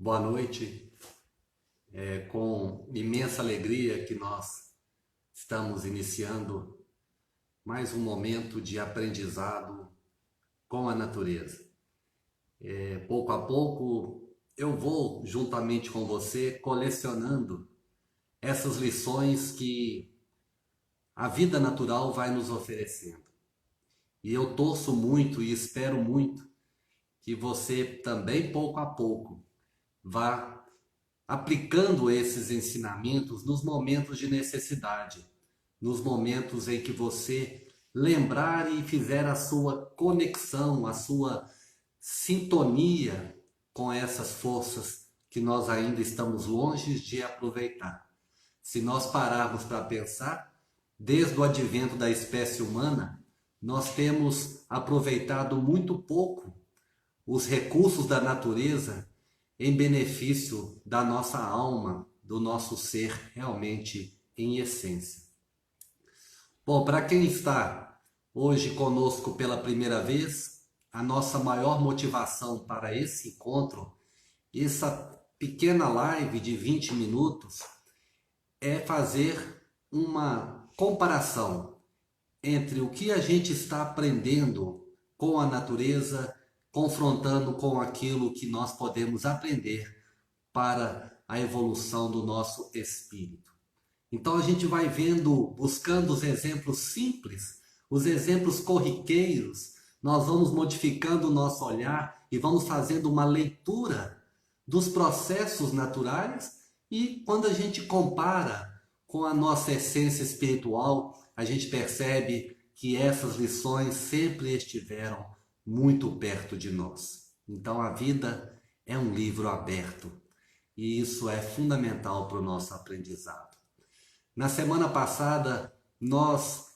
Boa noite. É com imensa alegria que nós estamos iniciando mais um momento de aprendizado com a natureza. Pouco a pouco eu vou, juntamente com você, colecionando essas lições que a vida natural vai nos oferecendo. E eu torço muito e espero muito que você também, pouco a pouco, vá aplicando esses ensinamentos nos momentos de necessidade, nos momentos em que você lembrar e fizer a sua conexão, a sua sintonia com essas forças que nós ainda estamos longe de aproveitar. Se nós pararmos para pensar, desde o advento da espécie humana, nós temos aproveitado muito pouco os recursos da natureza em benefício da nossa alma, do nosso ser realmente em essência. Bom, para quem está hoje conosco pela primeira vez, a nossa maior motivação para esse encontro, essa pequena live de 20 minutos, é fazer uma comparação entre o que a gente está aprendendo com a natureza, confrontando com aquilo que nós podemos aprender para a evolução do nosso espírito. Então a gente vai vendo, buscando os exemplos simples, os exemplos corriqueiros, nós vamos modificando o nosso olhar e vamos fazendo uma leitura dos processos naturais, e quando a gente compara com a nossa essência espiritual, a gente percebe que essas lições sempre estiveram muito perto de nós. Então a vida é um livro aberto e isso é fundamental para o nosso aprendizado. Na semana passada, nós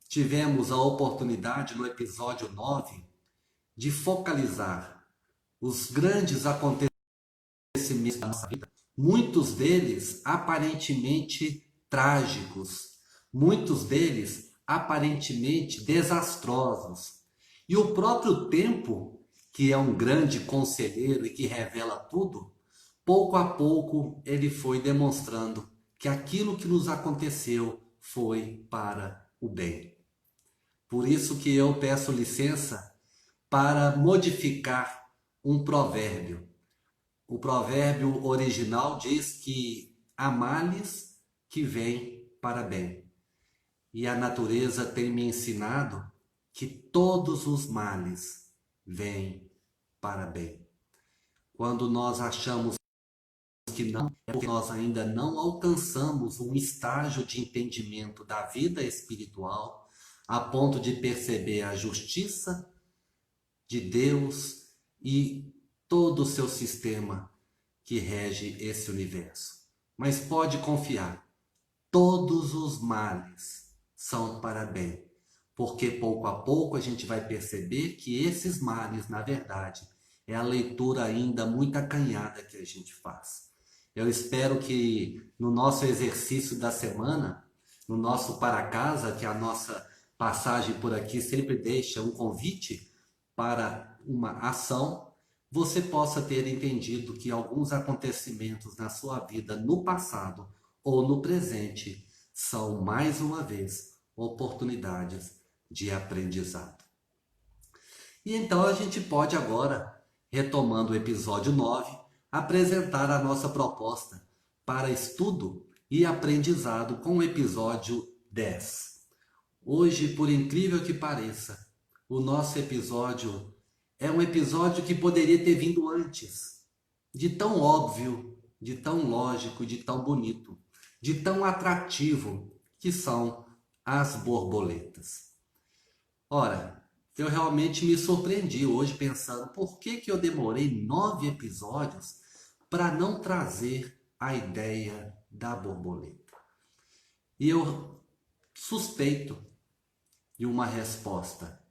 tivemos a oportunidade, no episódio 9, de focalizar os grandes acontecimentos da nossa vida, muitos deles aparentemente trágicos, muitos deles aparentemente desastrosos. E o próprio tempo, que é um grande conselheiro e que revela tudo, pouco a pouco ele foi demonstrando que aquilo que nos aconteceu foi para o bem. Por isso que eu peço licença para modificar um provérbio. O provérbio original diz que há males que vêm para bem. E a natureza tem me ensinado que todos os males vêm para bem. Quando nós achamos que não, é porque nós ainda não alcançamos um estágio de entendimento da vida espiritual a ponto de perceber a justiça de Deus e todo o seu sistema que rege esse universo. Mas pode confiar, todos os males são para bem, porque pouco a pouco a gente vai perceber que esses males, na verdade, é a leitura ainda muito acanhada que a gente faz. Eu espero que no nosso exercício da semana, no nosso para casa, que a nossa passagem por aqui sempre deixa um convite para uma ação, você possa ter entendido que alguns acontecimentos na sua vida no passado ou no presente são, mais uma vez, oportunidades de aprendizado. E então a gente pode agora, retomando o episódio 9, apresentar a nossa proposta para estudo e aprendizado com o episódio 10. Hoje, por incrível que pareça, o nosso episódio é um episódio que poderia ter vindo antes, de tão óbvio, de tão lógico, de tão bonito, de tão atrativo que são as borboletas. Ora, eu realmente me surpreendi hoje pensando por que eu demorei 9 episódios para não trazer a ideia da borboleta. E eu suspeito de uma resposta.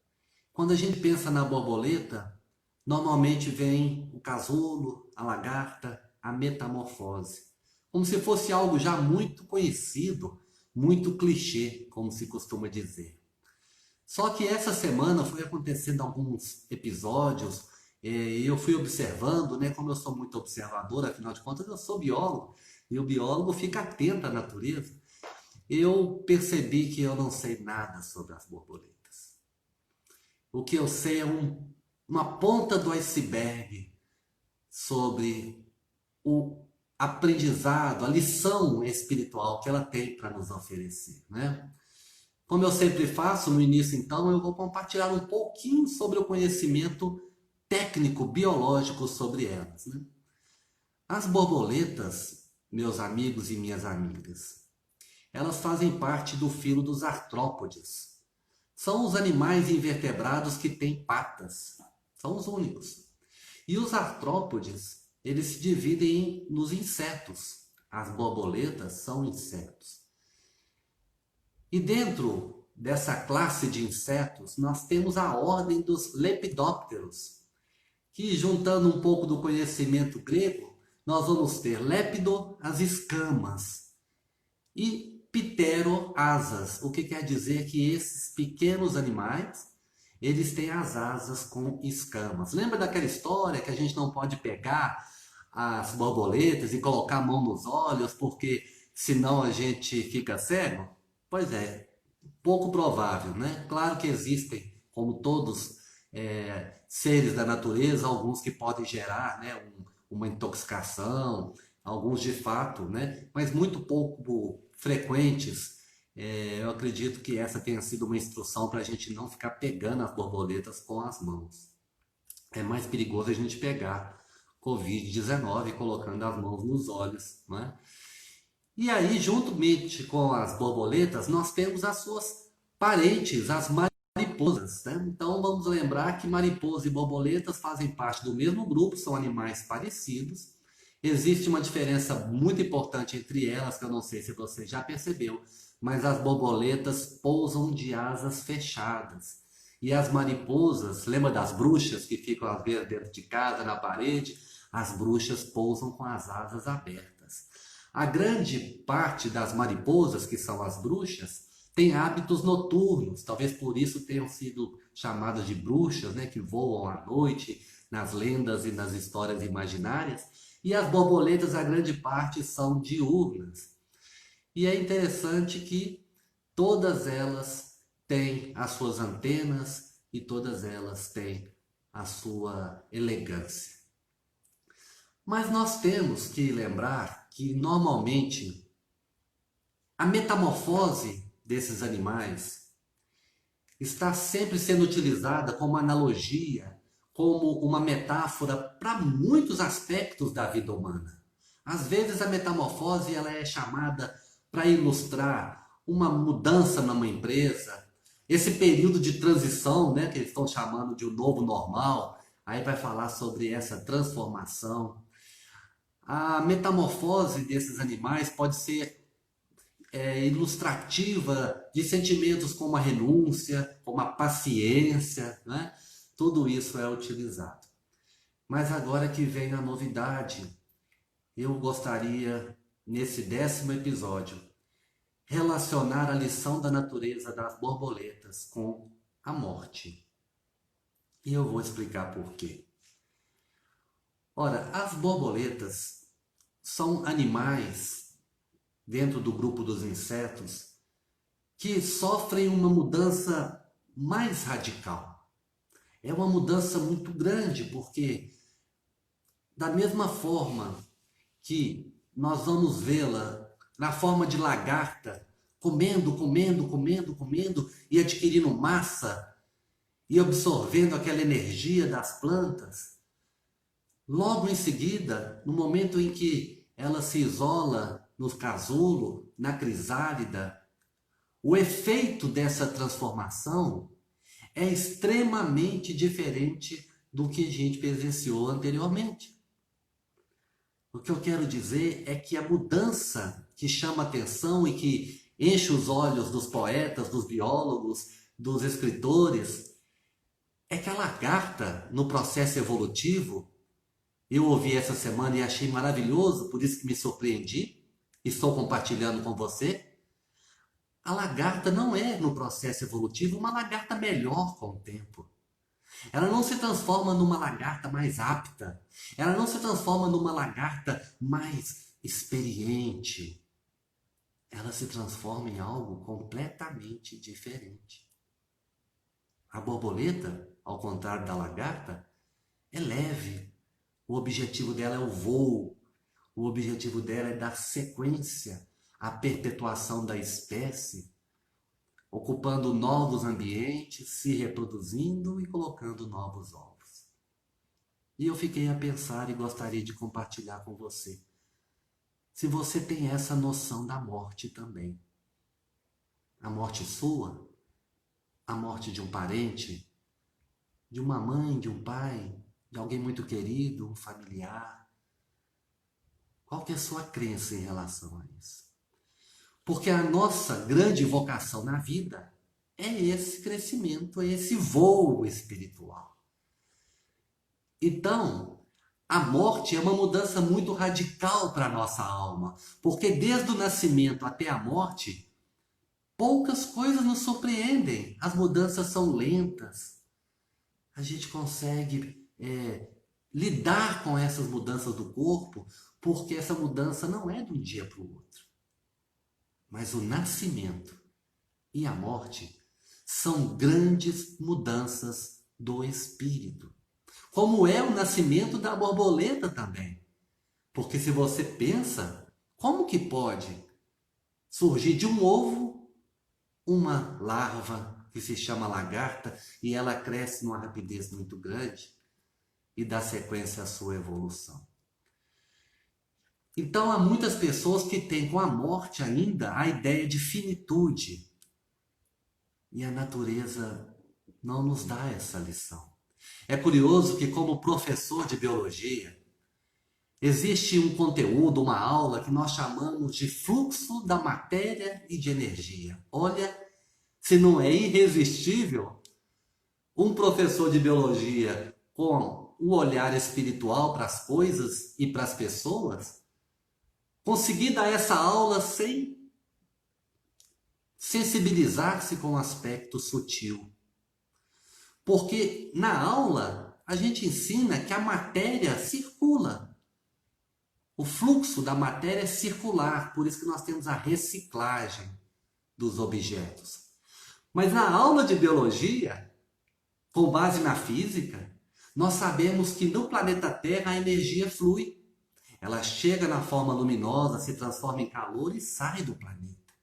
Quando a gente pensa na borboleta, normalmente vem o casulo, a lagarta, a metamorfose. Como se fosse algo já muito conhecido, muito clichê, como se costuma dizer. Só que essa semana foi acontecendo alguns episódios E eu fui observando, né, como eu sou muito observador, afinal de contas eu sou biólogo, e o biólogo fica atento à natureza. Eu percebi que eu não sei nada sobre as borboletas. O que eu sei é uma ponta do iceberg sobre o aprendizado, a lição espiritual que ela tem para nos oferecer, né? Como eu sempre faço no início, então, eu vou compartilhar um pouquinho sobre o conhecimento técnico, biológico sobre elas, né? As borboletas, meus amigos e minhas amigas, elas fazem parte do filo dos artrópodes. São os animais invertebrados que têm patas. São os únicos. E os artrópodes, eles se dividem nos insetos. As borboletas são insetos. E dentro dessa classe de insetos, nós temos a ordem dos lepidópteros, que juntando um pouco do conhecimento grego, nós vamos ter lépido, as escamas, e ptero, asas. O que quer dizer que esses pequenos animais, eles têm as asas com escamas. Lembra daquela história que a gente não pode pegar as borboletas e colocar a mão nos olhos porque senão a gente fica cego? Pois é, pouco provável, né? Claro que existem, como todos seres da natureza, alguns que podem gerar, né, uma intoxicação, alguns de fato, né? Mas muito pouco frequentes. Eu acredito que essa tenha sido uma instrução para a gente não ficar pegando as borboletas com as mãos. É mais perigoso a gente pegar Covid-19 colocando as mãos nos olhos, né? E aí, juntamente com as borboletas, nós temos as suas parentes, as mariposas, né? Então vamos lembrar que mariposas e borboletas fazem parte do mesmo grupo, são animais parecidos. Existe uma diferença muito importante entre elas, que eu não sei se você já percebeu, mas as borboletas pousam de asas fechadas. E as mariposas, lembra das bruxas que ficam às vezes dentro de casa, na parede? As bruxas pousam com as asas abertas. A grande parte das mariposas, que são as bruxas, tem hábitos noturnos, talvez por isso tenham sido chamadas de bruxas, né, que voam à noite, nas lendas e nas histórias imaginárias. E as borboletas, a grande parte, são diurnas. E é interessante que todas elas têm as suas antenas e todas elas têm a sua elegância. Mas nós temos que lembrar que, normalmente, a metamorfose desses animais está sempre sendo utilizada como analogia, como uma metáfora para muitos aspectos da vida humana. Às vezes a metamorfose ela é chamada para ilustrar uma mudança numa empresa, esse período de transição, né, que eles estão chamando de o novo normal, aí vai falar sobre essa transformação. A metamorfose desses animais pode ser ilustrativa de sentimentos como a renúncia, como a paciência, né? Tudo isso é utilizado. Mas agora que vem a novidade, eu gostaria, nesse 10º episódio, relacionar a lição da natureza das borboletas com a morte. E eu vou explicar por quê. Ora, as borboletas são animais dentro do grupo dos insetos que sofrem uma mudança mais radical. É uma mudança muito grande, porque da mesma forma que nós vamos vê-la na forma de lagarta, comendo, comendo, comendo, comendo e adquirindo massa e absorvendo aquela energia das plantas, logo em seguida, no momento em que ela se isola no casulo, na crisálida, o efeito dessa transformação é extremamente diferente do que a gente presenciou anteriormente. O que eu quero dizer é que a mudança que chama atenção e que enche os olhos dos poetas, dos biólogos, dos escritores, é que a lagarta, no processo evolutivo, eu ouvi essa semana e achei maravilhoso, por isso que me surpreendi, e estou compartilhando com você. A lagarta não é, no processo evolutivo, uma lagarta melhor com o tempo. Ela não se transforma numa lagarta mais apta. Ela não se transforma numa lagarta mais experiente. Ela se transforma em algo completamente diferente. A borboleta, ao contrário da lagarta, é leve. O objetivo dela é o voo. O objetivo dela é dar sequência à perpetuação da espécie, ocupando novos ambientes, se reproduzindo e colocando novos ovos. E eu fiquei a pensar e gostaria de compartilhar com você. Se você tem essa noção da morte também. A morte sua, a morte de um parente, de uma mãe, de um pai, de alguém muito querido, um familiar. Qual que é a sua crença em relação a isso? Porque a nossa grande vocação na vida é esse crescimento, é esse voo espiritual. Então, a morte é uma mudança muito radical para a nossa alma, porque desde o nascimento até a morte, poucas coisas nos surpreendem. As mudanças são lentas. A gente consegue lidar com essas mudanças do corpo, porque essa mudança não é de um dia para o outro. Mas o nascimento e a morte são grandes mudanças do espírito. Como é o nascimento da borboleta também. Porque se você pensa, como que pode surgir de um ovo uma larva que se chama lagarta e ela cresce numa rapidez muito grande e dá sequência à sua evolução? Então há muitas pessoas que têm com a morte ainda a ideia de finitude. E a natureza não nos dá essa lição. É curioso que, como professor de biologia, existe um conteúdo, uma aula que nós chamamos de fluxo da matéria e de energia. Olha, se não é irresistível um professor de biologia com o olhar espiritual para as coisas e para as pessoas, conseguir dar essa aula sem sensibilizar-se com o aspecto sutil. Porque na aula a gente ensina que a matéria circula. O fluxo da matéria é circular, por isso que nós temos a reciclagem dos objetos. Mas na aula de biologia, com base na física, nós sabemos que no planeta Terra a energia flui. Ela chega na forma luminosa, se transforma em calor e sai do planeta.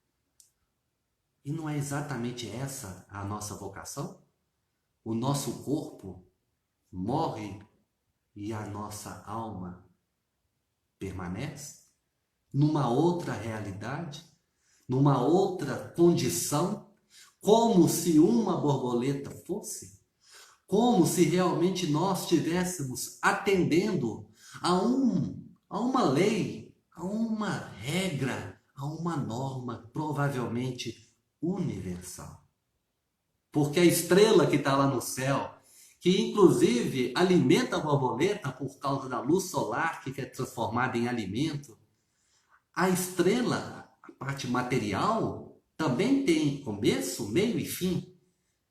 E não é exatamente essa a nossa vocação? O nosso corpo morre e a nossa alma permanece numa outra realidade, numa outra condição, como se uma borboleta fosse, como se realmente nós estivéssemos atendendo a uma lei, a uma regra, a uma norma provavelmente universal. Porque a estrela que está lá no céu, que inclusive alimenta a borboleta por causa da luz solar que é transformada em alimento, a estrela, a parte material, também tem começo, meio e fim.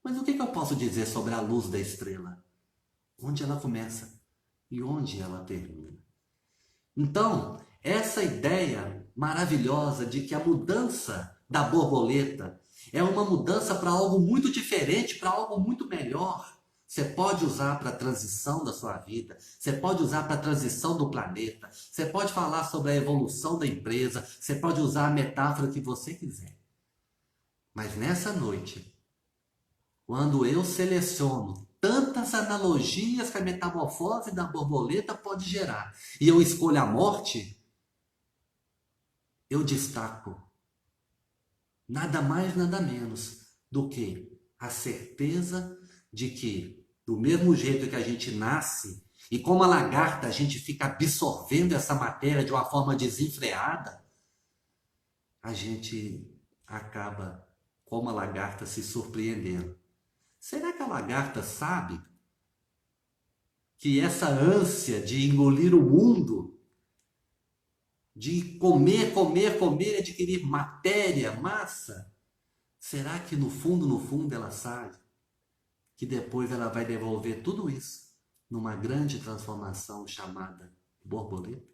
Mas o que eu posso dizer sobre a luz da estrela? Onde ela começa e onde ela termina. Então, essa ideia maravilhosa de que a mudança da borboleta é uma mudança para algo muito diferente, para algo muito melhor. Você pode usar para a transição da sua vida, você pode usar para a transição do planeta, você pode falar sobre a evolução da empresa, você pode usar a metáfora que você quiser. Mas nessa noite, quando eu seleciono tantas analogias que a metamorfose da borboleta pode gerar, e eu escolho a morte, eu destaco nada mais, nada menos do que a certeza de que, do mesmo jeito que a gente nasce, e como a lagarta a gente fica absorvendo essa matéria de uma forma desenfreada, a gente acaba, como a lagarta, se surpreendendo. Será que a lagarta sabe que essa ânsia de engolir o mundo, de comer, comer, comer, adquirir matéria, massa, será que no fundo ela sabe que depois ela vai devolver tudo isso numa grande transformação chamada borboleta.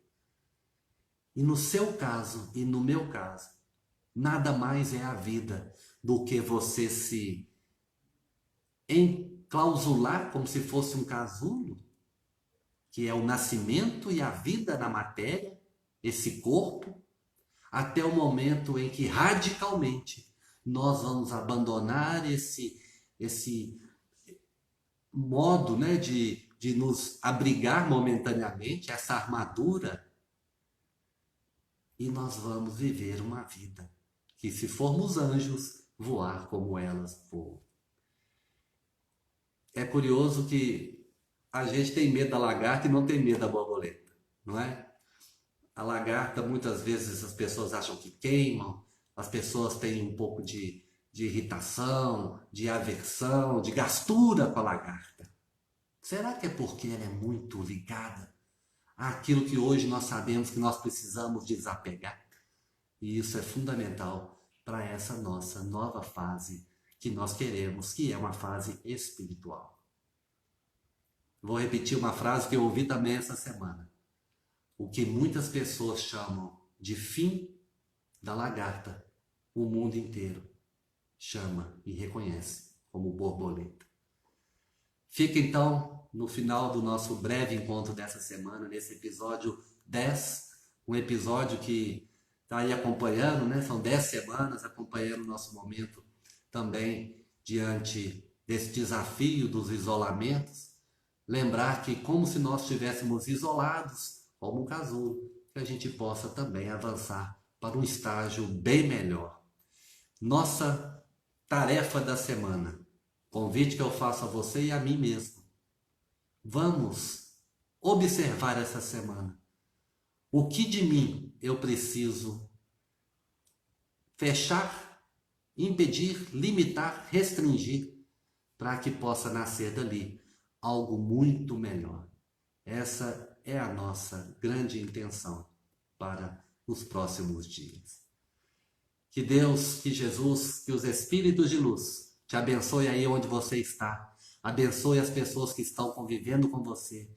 E no seu caso e no meu caso, nada mais é a vida do que você se enclausular como se fosse um casulo, que é o nascimento e a vida na matéria, esse corpo, até o momento em que radicalmente nós vamos abandonar esse modo, né, de nos abrigar momentaneamente, essa armadura, e nós vamos viver uma vida que, se formos anjos, voar como elas voam. É curioso que a gente tem medo da lagarta e não tem medo da borboleta, não é? A lagarta, muitas vezes as pessoas acham que queimam, as pessoas têm um pouco de irritação, de aversão, de gastura com a lagarta. Será que é porque ela é muito ligada àquilo que hoje nós sabemos que nós precisamos desapegar? E isso é fundamental para essa nossa nova fase que nós queremos, que é uma fase espiritual. Vou repetir uma frase que eu ouvi também essa semana. O que muitas pessoas chamam de fim da lagarta, o mundo inteiro chama e reconhece como borboleta. Fica então no final do nosso breve encontro dessa semana, nesse episódio 10, um episódio que está aí acompanhando, né? São 10 semanas acompanhando o nosso momento também diante desse desafio dos isolamentos. Lembrar que, como se nós estivéssemos isolados, como um casulo, que a gente possa também avançar para um estágio bem melhor. Nossa tarefa da semana, convite que eu faço a você e a mim mesmo. Vamos observar essa semana. O que de mim eu preciso fechar, impedir, limitar, restringir, para que possa nascer dali algo muito melhor. Essa é a nossa grande intenção para os próximos dias. Que Deus, que Jesus, que os Espíritos de luz te abençoe aí onde você está. Abençoe as pessoas que estão convivendo com você.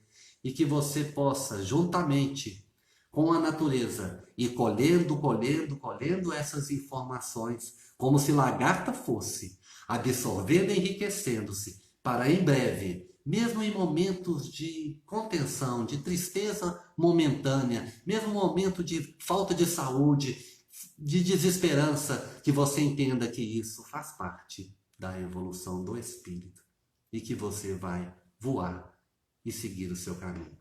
E que você possa, juntamente com a natureza, ir colhendo essas informações, como se lagarta fosse, absorvendo e enriquecendo-se, para em breve, mesmo em momentos de contenção, de tristeza momentânea, mesmo momento de falta de saúde, de desesperança, que você entenda que isso faz parte da evolução do espírito e que você vai voar e seguir o seu caminho.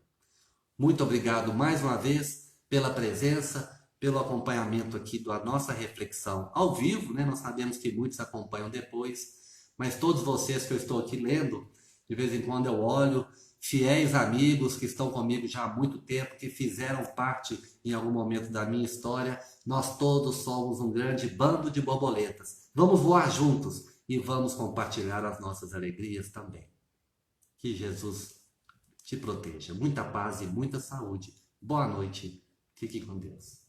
Muito obrigado mais uma vez pela presença, pelo acompanhamento aqui da nossa reflexão ao vivo, né? Nós sabemos que muitos acompanham depois, mas todos vocês que eu estou aqui lendo, de vez em quando eu olho, fiéis amigos que estão comigo já há muito tempo, que fizeram parte em algum momento da minha história, nós todos somos um grande bando de borboletas. Vamos voar juntos e vamos compartilhar as nossas alegrias também. Que Jesus te proteja. Muita paz e muita saúde. Boa noite. Fique com Deus.